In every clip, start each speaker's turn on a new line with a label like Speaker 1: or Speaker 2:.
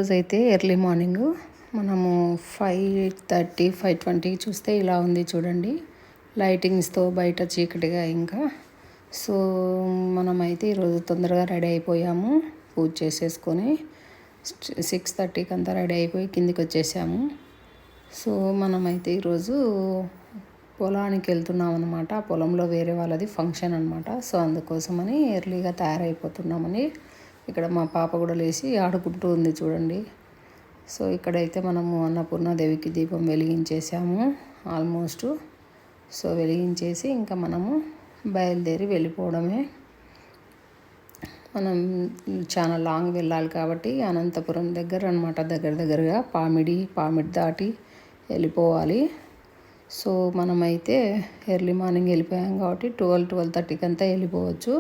Speaker 1: ఈరోజైతే early morning మనము 5:30 5:20 చూస్తే ఇలా ఉంది చూడండి. లైటింగ్స్తో బయట చీకటిగా ఇంకా. సో మనమైతే ఈరోజు తొందరగా రెడీ అయిపోయాము. పూజ చేసేసుకొని 6:30కి అంతా రెడీ అయిపోయి కిందికి వచ్చేసాము. సో మనమైతే ఈరోజు పొలానికి వెళ్తున్నాం అనమాట. పొలంలో వేరే వాళ్ళది ఫంక్షన్ అనమాట. సో అందుకోసమని ఎర్లీగా తయారైపోతున్నామని. ఇక్కడ మా పాప కూడా లేచి ఆడుకుంటూ ఉంది చూడండి. సో ఇక్కడైతే మనము అన్నపూర్ణాదేవికి దీపం వెలిగించేసాము ఆల్మోస్ట్. సో వెలిగించేసి ఇంకా మనము బయలుదేరి వెళ్ళిపోవడమే. మనం చాలా లాంగ్ వెళ్ళాలి కాబట్టి అనంతపురం దగ్గర అనమాట, దగ్గరగా పామిడి దాటి వెళ్ళిపోవాలి. సో మనమైతే ఎర్లీ మార్నింగ్ వెళ్ళిపోయాం కాబట్టి 12:30కి అంతా వెళ్ళిపోవచ్చు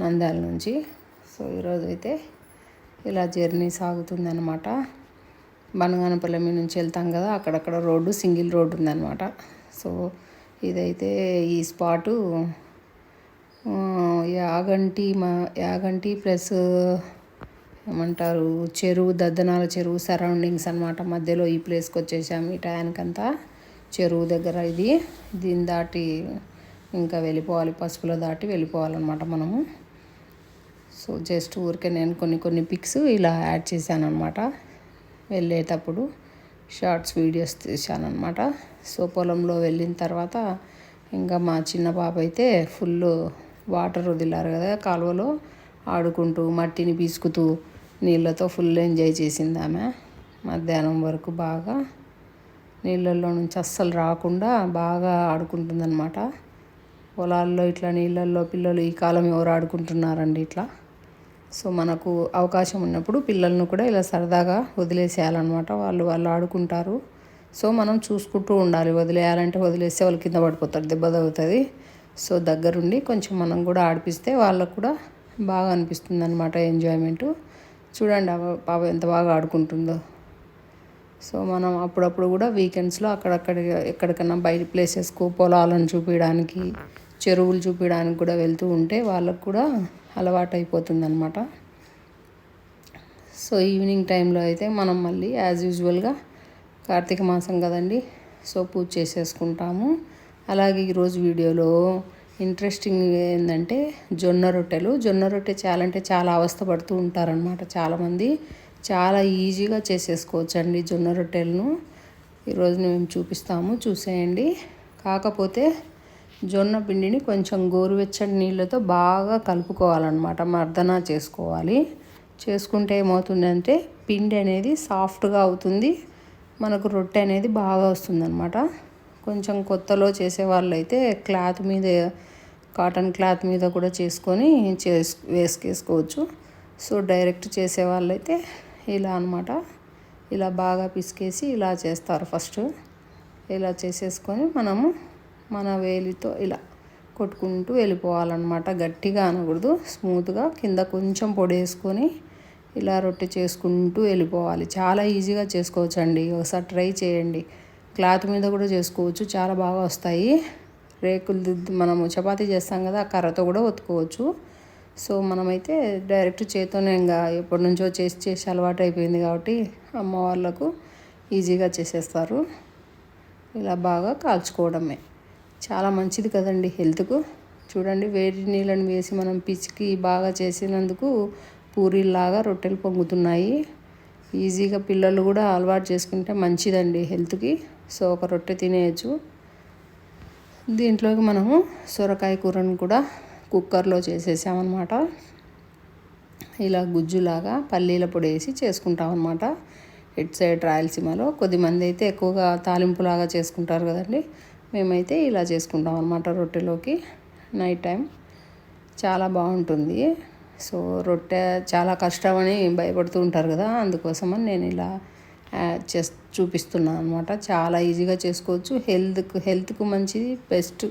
Speaker 1: నంద్యాల నుంచి. సో ఈరోజు అయితే ఇలా జర్నీ సాగుతుందన్నమాట. బనగానపల్లి నుంచి వెళ్తాం కదా, అక్కడక్కడ రోడ్డు సింగిల్ రోడ్డు ఉందన్నమాట. సో ఇదైతే ఈ స్పాటు యాగంటి ప్లస్ ఏమంటారు చెరువు, దద్దనాల చెరువు సరౌండింగ్స్ అనమాట. మధ్యలో ఈ ప్లేస్కి వచ్చేసాము. ఈ టయానికంతా చెరువు దగ్గర ఇది. దీన్ని దాటి ఇంకా వెళ్ళిపోవాలి, పసుపులో దాటి వెళ్ళిపోవాలన్నమాట మనము. సో జస్ట్ ఊరికే నేను కొన్ని పిక్స్ ఇలా యాడ్ చేశాను అనమాట. వెళ్ళేటప్పుడు షార్ట్స్ వీడియోస్ తీశానమాట. సో పొలంలో వెళ్ళిన తర్వాత ఇంకా మా చిన్న పాప అయితే ఫుల్ వాటర్ వదిలారు కదా కాలువలో, ఆడుకుంటూ మట్టిని పీసుకుతూ నీళ్ళతో ఫుల్ ఎంజాయ్ చేసింది ఆమె. మధ్యాహ్నం వరకు బాగా నీళ్ళల్లో నుంచి అస్సలు రాకుండా బాగా ఆడుకుంటుందన్నమాట. పొలాల్లో ఇట్లా నీళ్ళల్లో పిల్లలు ఈ కాలం ఎవరు ఆడుకుంటున్నారండి ఇట్లా. సో మనకు అవకాశం ఉన్నప్పుడు పిల్లలను కూడా ఇలా సరదాగా వదిలేసేయాలన్నమాట. వాళ్ళు ఆడుకుంటారు. సో మనం చూసుకుంటూ ఉండాలి. వదిలేయాలంటే వదిలేస్తే వాళ్ళు కింద పడిపోతారు, దెబ్బ తగ్గుతుంది. సో దగ్గరుండి కొంచెం మనం కూడా ఆడిపిస్తే వాళ్ళకు కూడా బాగా అనిపిస్తుంది అనమాట, ఎంజాయ్మెంటు. చూడండి ఆ పాప ఎంత బాగా ఆడుకుంటుందో. సో మనం అప్పుడప్పుడు కూడా వీకెండ్స్లో ఎక్కడికన్నా బయట ప్లేసెస్కు, పొలాలను చూపించడానికి, చెరువులు చూపించడానికి కూడా వెళ్తూ ఉంటే వాళ్ళకు కూడా అలవాటు అయిపోతుంది అనమాట. సో ఈవినింగ్ టైంలో అయితే మనం మళ్ళీ యాజ్ యూజువల్గా కార్తీక మాసం కదండి, సో పూజ చేసేసుకుంటాము. అలాగే ఈరోజు వీడియోలో ఇంట్రెస్టింగ్ ఏంటంటే జొన్న రొట్టె చాలా అవస్థపడుతూ ఉంటారనమాట చాలామంది. చాలా ఈజీగా చేసేసుకోవచ్చండి జొన్న రొట్టెలను. ఈరోజు మేము చూపిస్తాము, చూసేయండి. కాకపోతే జొన్న పిండిని కొంచెం గోరువెచ్చని నీళ్ళతో బాగా కలుపుకోవాలన్నమాట, మర్దన చేసుకోవాలి. చేసుకుంటే ఏమవుతుందంటే పిండి అనేది సాఫ్ట్గా అవుతుంది, మనకు రొట్టె అనేది బాగా వస్తుందన్నమాట. కొంచెం కొత్తలో చేసే వాళ్ళైతే కాటన్ క్లాత్ మీద కూడా చేసుకొని వేసుకేసుకోవచ్చు. సో డైరెక్ట్ చేసే వాళ్ళైతే ఇలా అనమాట, ఇలా బాగా పిసికేసి ఇలా చేస్తారు. ఫస్ట్ ఇలా చేసేసుకొని మనము మన వేలితో ఇలా కొట్టుకుంటూ వెళ్ళిపోవాలన్నమాట. గట్టిగా అనకూడదు, స్మూత్గా కింద కొంచెం పొడి వేసుకొని ఇలా రొట్టె చేసుకుంటూ వెళ్ళిపోవాలి. చాలా ఈజీగా చేసుకోవచ్చండి, ఒకసారి ట్రై చేయండి. క్లాత్ మీద కూడా చేసుకోవచ్చు, చాలా బాగా వస్తాయి. రేకులు మనము చపాతీ చేస్తాం కదా, ఆ కర్రతో కూడా ఒత్తుకోవచ్చు. సో మనమైతే డైరెక్ట్ చేతితోనే ఇంకా ఎప్పటి నుంచో చేసి అలవాటు అయిపోయింది కాబట్టి అమ్మ వాళ్ళకు ఈజీగా చేసేస్తారు. ఇలా బాగా కాల్చుకోవడమే చాలా మంచిది కదండి హెల్త్కు. చూడండి వేడి నీళ్ళని వేసి మనం పిసికి బాగా చేసినందుకు పూరీలాగా రొట్టెలు పొంగుతున్నాయి. ఈజీగా పిల్లలు కూడా అలవాటు చేసుకుంటే మంచిదండి హెల్త్కి. సో ఒక రొట్టె తినేయచ్చు. దీంట్లోకి మనము సొరకాయ కూరను కూడా కుక్కర్లో చేసేసామన్నమాట. ఇలా గుజ్జులాగా పల్లీల పొడి వేసి చేసుకుంటాం అనమాట. ఇటు సైడ్ రాయలసీమలో కొద్దిమంది అయితే ఎక్కువగా తాలింపులాగా చేసుకుంటారు కదండి, మేమైతే ఇలా చేసుకుంటాం అనమాట రొట్టెలోకి. నైట్ టైం చాలా బాగుంటుంది. సో రొట్టె చాలా కష్టమని భయపడుతూ ఉంటారు కదా, అందుకోసమని నేను ఇలా చూపిస్తున్నాను అనమాట. చాలా ఈజీగా చేసుకోవచ్చు, హెల్త్కు మంచిది, బెస్ట్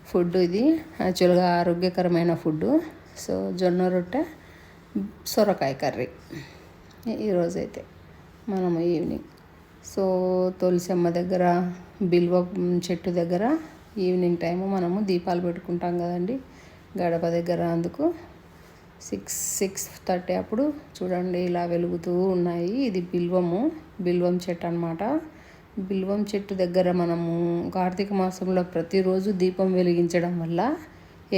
Speaker 1: ఫుడ్ ఇది. యాక్చువల్గా ఆరోగ్యకరమైన ఫుడ్. సో జొన్న రొట్టె, సొరకాయ కర్రీ ఈరోజైతే మనము ఈవినింగ్. సో తులసమ్మ దగ్గర, బిల్వ చెట్టు దగ్గర ఈవినింగ్ టైము మనము దీపాలు పెట్టుకుంటాం కదండి గడప దగ్గర, అందుకు. 6:30 అప్పుడు చూడండి ఇలా వెలుగుతూ ఉన్నాయి. ఇది బిల్వం చెట్టు అనమాట. బిల్వం చెట్టు దగ్గర మనము కార్తీక మాసంలో ప్రతిరోజు దీపం వెలిగించడం వల్ల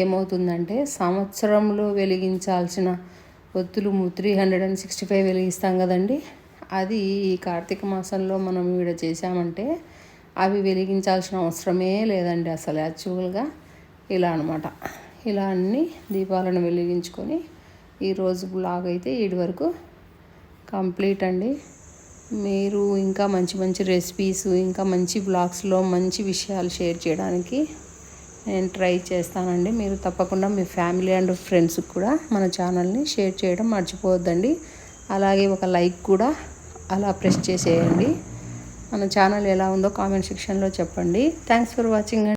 Speaker 1: ఏమవుతుందంటే సంవత్సరంలో వెలిగించాల్సిన ఒత్తులు 365 వెలిగిస్తాం కదండి. అది ఈ కార్తీక మాసంలో మనం ఈడ చేసామంటే అవి వెలిగించాల్సిన అవసరమే లేదండి అసలు. యాక్చువల్గా ఇలా అనమాట. ఇలా అన్ని దీపాలను వెలిగించుకొని ఈరోజు బ్లాగ్ అయితే ఈడి వరకు కంప్లీట్ అండి. మీరు ఇంకా మంచి మంచి రెసిపీస్, ఇంకా మంచి బ్లాగ్స్లో మంచి విషయాలు షేర్ చేయడానికి నేను ట్రై చేస్తానండి. మీరు తప్పకుండా మీ ఫ్యామిలీ అండ్ ఫ్రెండ్స్కి కూడా మన ఛానల్ని షేర్ చేయడం మర్చిపోవద్దండి. అలాగే ఒక లైక్ కూడా అలా ప్రెస్ చేసేయండి. మన ఛానల్ ఎలా ఉందో కామెంట్ సెక్షన్లో చెప్పండి. Thanks for watching.